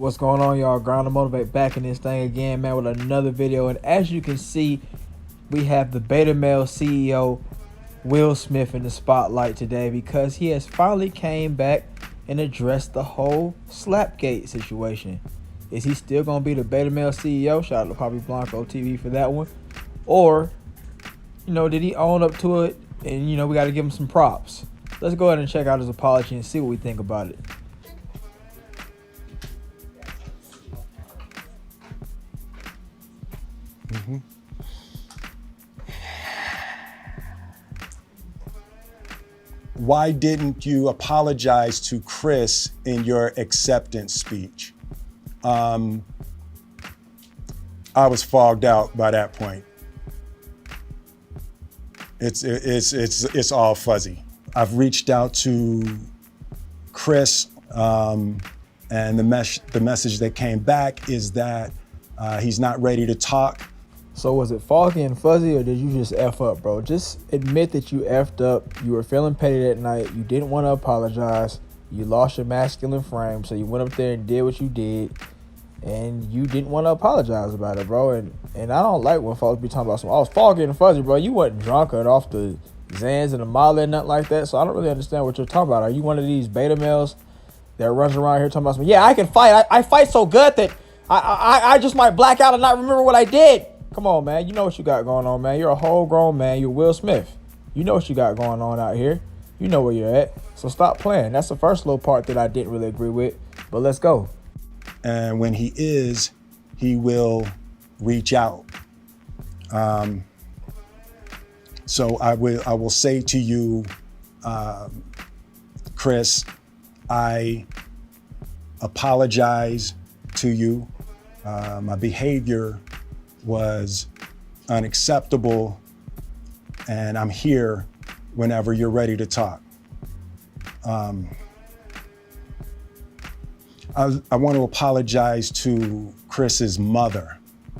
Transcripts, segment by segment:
What's going on, y'all? Grind to Motivate back in this thing again, man, with another video. And as you can see, we have the beta male CEO Will Smith in the spotlight today because he has finally came back and addressed the whole Slapgate situation. Is he still gonna be the beta male CEO? Shout out to Poppy Blanco TV for that one. Or, did he own up to it? And we got to give him some props. Let's go ahead and check out his apology and see what we think about it. Why didn't you apologize to Chris in your acceptance speech? I was fogged out by that point. It's all fuzzy. I've reached out to Chris, and the message that came back is that he's not ready to talk. So was it foggy and fuzzy, or did you just F up, bro? Just admit that you F'd up. You were feeling petty that night. You didn't want to apologize. You lost your masculine frame, so you went up there and did what you did, and you didn't want to apologize about it, bro. And I don't like when folks be talking about I was foggy and fuzzy, bro. You wasn't drunk or off the Zans and the Molly and nothing like that, so I don't really understand what you're talking about. Are you one of these beta males that runs around here talking about, yeah, I can fight. I fight so good that I just might black out and not remember what I did. Come on, man. You know what you got going on, man. You're a whole grown man. You're Will Smith. You know what you got going on out here. You know where you're at. So stop playing. That's the first little part that I didn't really agree with. But let's go. And when he will reach out. So I will say to you, Chris, I apologize to you. My behavior was unacceptable, and I'm here whenever you're ready to talk. I want to apologize to Chris's mother.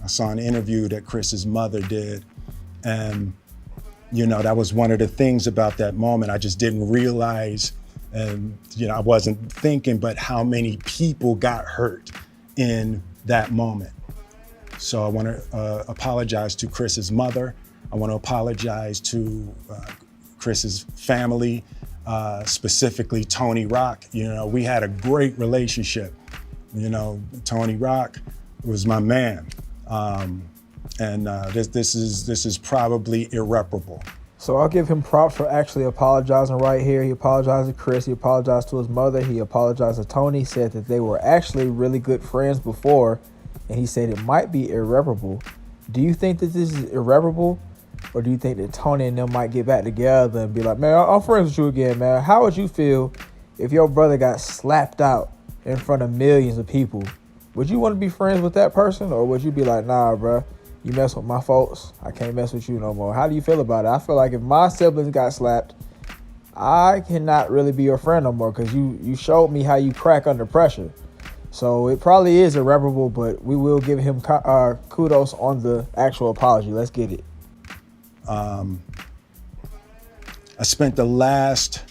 I saw an interview that Chris's mother did, and that was one of the things about that moment. I just didn't realize, and I wasn't thinking, but how many people got hurt in that moment. So I want to apologize to Chris's mother. I want to apologize to Chris's family, specifically Tony Rock. We had a great relationship. Tony Rock was my man. This is probably irreparable. So I'll give him props for actually apologizing right here. He apologized to Chris. He apologized to his mother. He apologized to Tony. He said that they were actually really good friends before, and he said it might be irreparable. Do you think that this is irreparable, or do you think that Tony and them might get back together and be like, man, I'm friends with you again, man? How would you feel if your brother got slapped out in front of millions of people? Would you want to be friends with that person, or would you be like, nah, bro, you mess with my folks, I can't mess with you no more? How do you feel about it? I feel like if my siblings got slapped, I cannot really be your friend no more, because you showed me how you crack under pressure. So it probably is irreparable, but we will give him kudos on the actual apology. Let's get it. I spent the last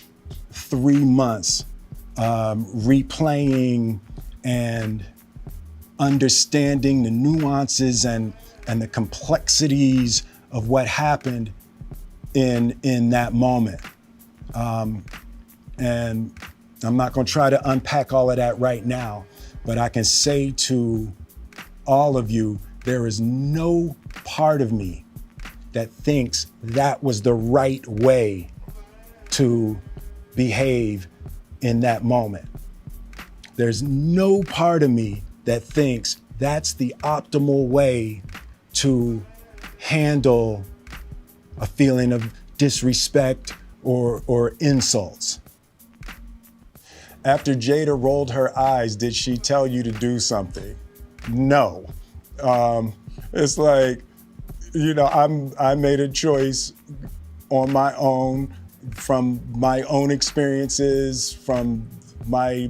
3 months replaying and understanding the nuances and the complexities of what happened in that moment. And I'm not going to try to unpack all of that right now, but I can say to all of you, there is no part of me that thinks that was the right way to behave in that moment. There's no part of me that thinks that's the optimal way to handle a feeling of disrespect or insults. After Jada rolled her eyes, did she tell you to do something? No. It's like, I made a choice on my own, from my own experiences, from my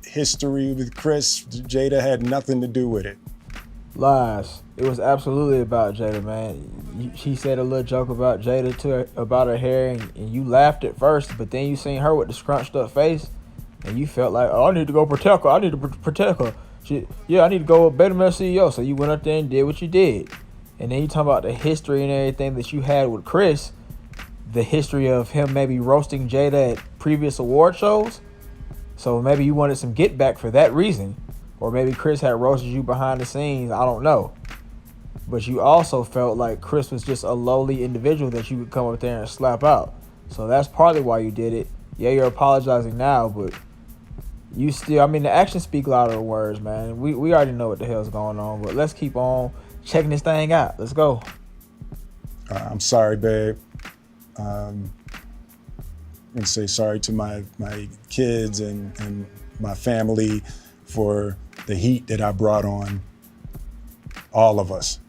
history with Chris. Jada had nothing to do with it. Lies. It was absolutely about Jada, man. She said a little joke about Jada about her hair, and you laughed at first, but then you seen her with the scrunched up face, and you felt like, oh, I need to go protect her. I need to protect her. Yeah, I need to go with Better Male CEO. So you went up there and did what you did. And then you talk about the history and everything that you had with Chris, the history of him maybe roasting Jada at previous award shows. So maybe you wanted some get back for that reason. Or maybe Chris had roasted you behind the scenes. I don't know. But you also felt like Chris was just a lowly individual that you could come up there and slap out. So that's partly why you did it. Yeah, you're apologizing now, but you still, I mean, the actions speak louder than words, man. We already know what the hell's going on, but let's keep on checking this thing out. Let's go. I'm sorry, babe. And say sorry to my kids and my family for the heat that I brought on all of us.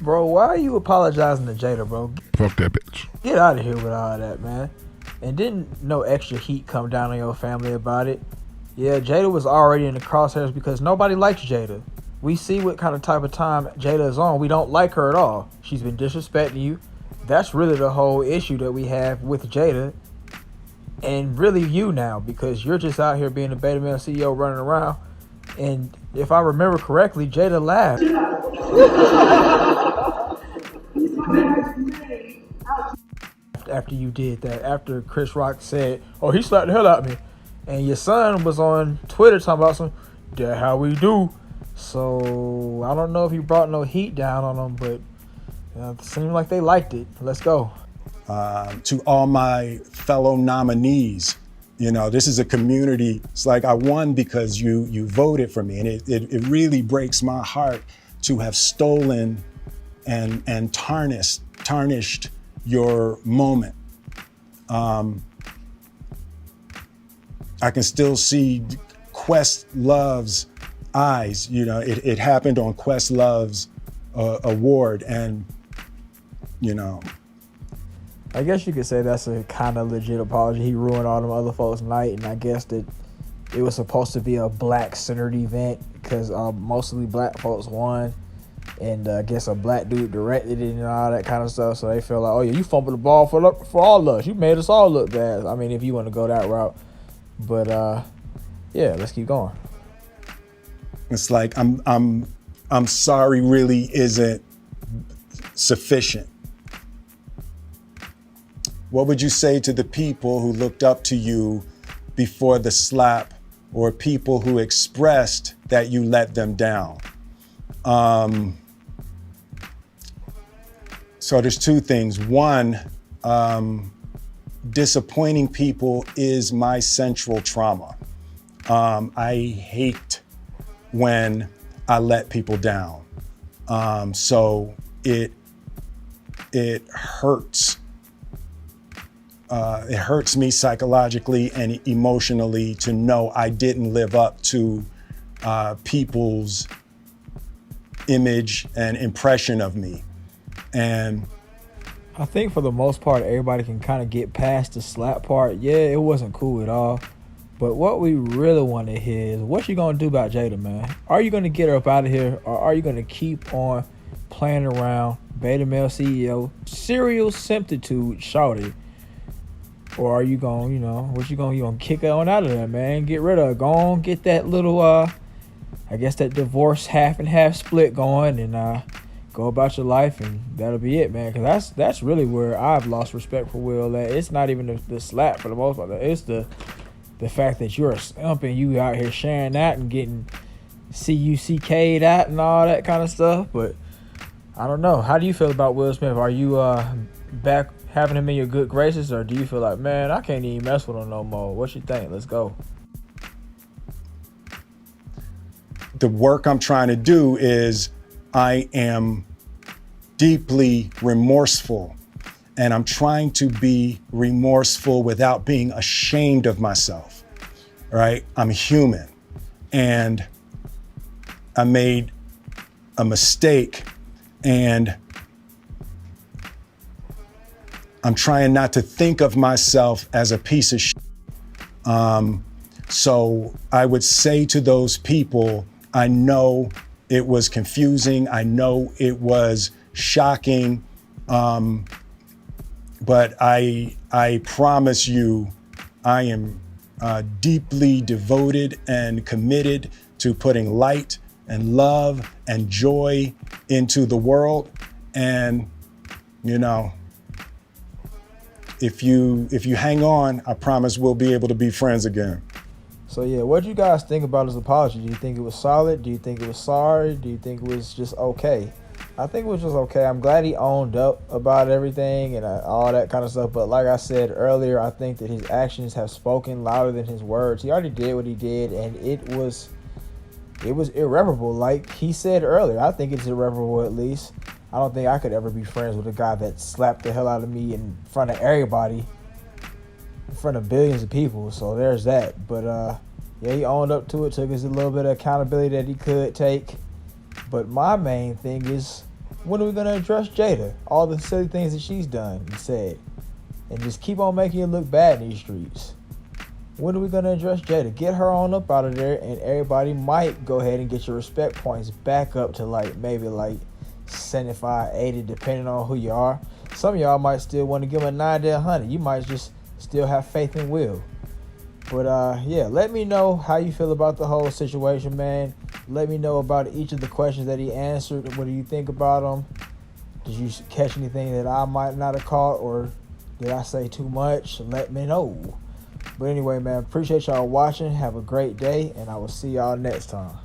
Bro, why are you apologizing to Jada, bro? Fuck that bitch. Get out of here with all that, man. And didn't no extra heat come down on your family about it? Yeah, Jada was already in the crosshairs because nobody likes Jada. We see what kind of type of time Jada is on. We don't like her at all. She's been disrespecting you. That's really the whole issue that we have with Jada. And really you now, because you're just out here being a beta male CEO running around. And if I remember correctly, Jada laughed after you did that, after Chris Rock said, oh, he slapped the hell out of me. And your son was on Twitter talking about some, that's how we do. So I don't know if you brought no heat down on them, but it seemed like they liked it. Let's go. To all my fellow nominees, you know, this is a community. It's like I won because you voted for me. And it really breaks my heart to have stolen and tarnished your moment. I can still see Questlove's eyes. You know, it happened on Questlove's award, and you know. I guess you could say that's a kind of legit apology. He ruined all them other folks' night, and I guess that it was supposed to be a black-centered event because mostly black folks won, and I guess a black dude directed it and all that kind of stuff. So they feel like, oh yeah, you fumbled the ball for all of us. You made us all look bad. I mean, if you want to go that route, but yeah, let's keep going. It's like I'm sorry really isn't sufficient. What would you say to the people who looked up to you before the slap, or people who expressed that you let them down? So there's two things. One, disappointing people is my central trauma. I hate when I let people down. So it hurts. It hurts me psychologically and emotionally to know I didn't live up to people's image and impression of me. And I think for the most part, everybody can kind of get past the slap part. Yeah, it wasn't cool at all. But what we really want to hear is what you going to do about Jada, man. Are you going to get her up out of here, or are you going to keep on playing around beta male CEO, serial simptitude shawty? Or are you going, you going to kick her on out of there, man? Get rid of her. Go on, get that little, I guess that divorce half and half split going, and go about your life, and that'll be it, man. Because that's really where I've lost respect for Will at. It's not even the slap for the most part. It's the fact that you're a simp and you out here sharing that and getting CUCK'd out and all that kind of stuff. But I don't know. How do you feel about Will Smith? Are you back having him in your good graces, or do you feel like, man, I can't even mess with him no more? What you think? Let's go. The work I'm trying to do is I am deeply remorseful, and I'm trying to be remorseful without being ashamed of myself, right? I'm human, and I made a mistake, and I'm trying not to think of myself as a piece of shit. So I would say to those people, I know it was confusing. I know it was shocking. But I promise you, I am deeply devoted and committed to putting light and love and joy into the world. And, you know, if you hang on, I promise we'll be able to be friends again. So yeah, what do you guys think about his apology? Do you think it was solid? Do you think it was sorry? Do you think it was just okay? I think it was just okay. I'm glad he owned up about everything and all that kind of stuff. But like I said earlier, I think that his actions have spoken louder than his words. He already did what he did, and it was irreparable. Like he said earlier, I think it's irreparable at least. I don't think I could ever be friends with a guy that slapped the hell out of me in front of everybody, in front of billions of people. So there's that. But yeah, he owned up to it, took his little bit of accountability that he could take. But my main thing is, when are we going to address Jada? All the silly things that she's done and said. And just keep on making it look bad in these streets. When are we going to address Jada? Get her on up out of there, and everybody might go ahead and get your respect points back up to maybe 75, 80, depending on who you are. Some of y'all might still want to give him a 90 to 100. You might just still have faith and will. But yeah, let me know how you feel about the whole situation, man. Let me know about each of the questions that he answered. What do you think about them? Did you catch anything that I might not have caught, or did I say too much? Let me know. But anyway, man, appreciate y'all watching. Have a great day, and I will see y'all next time.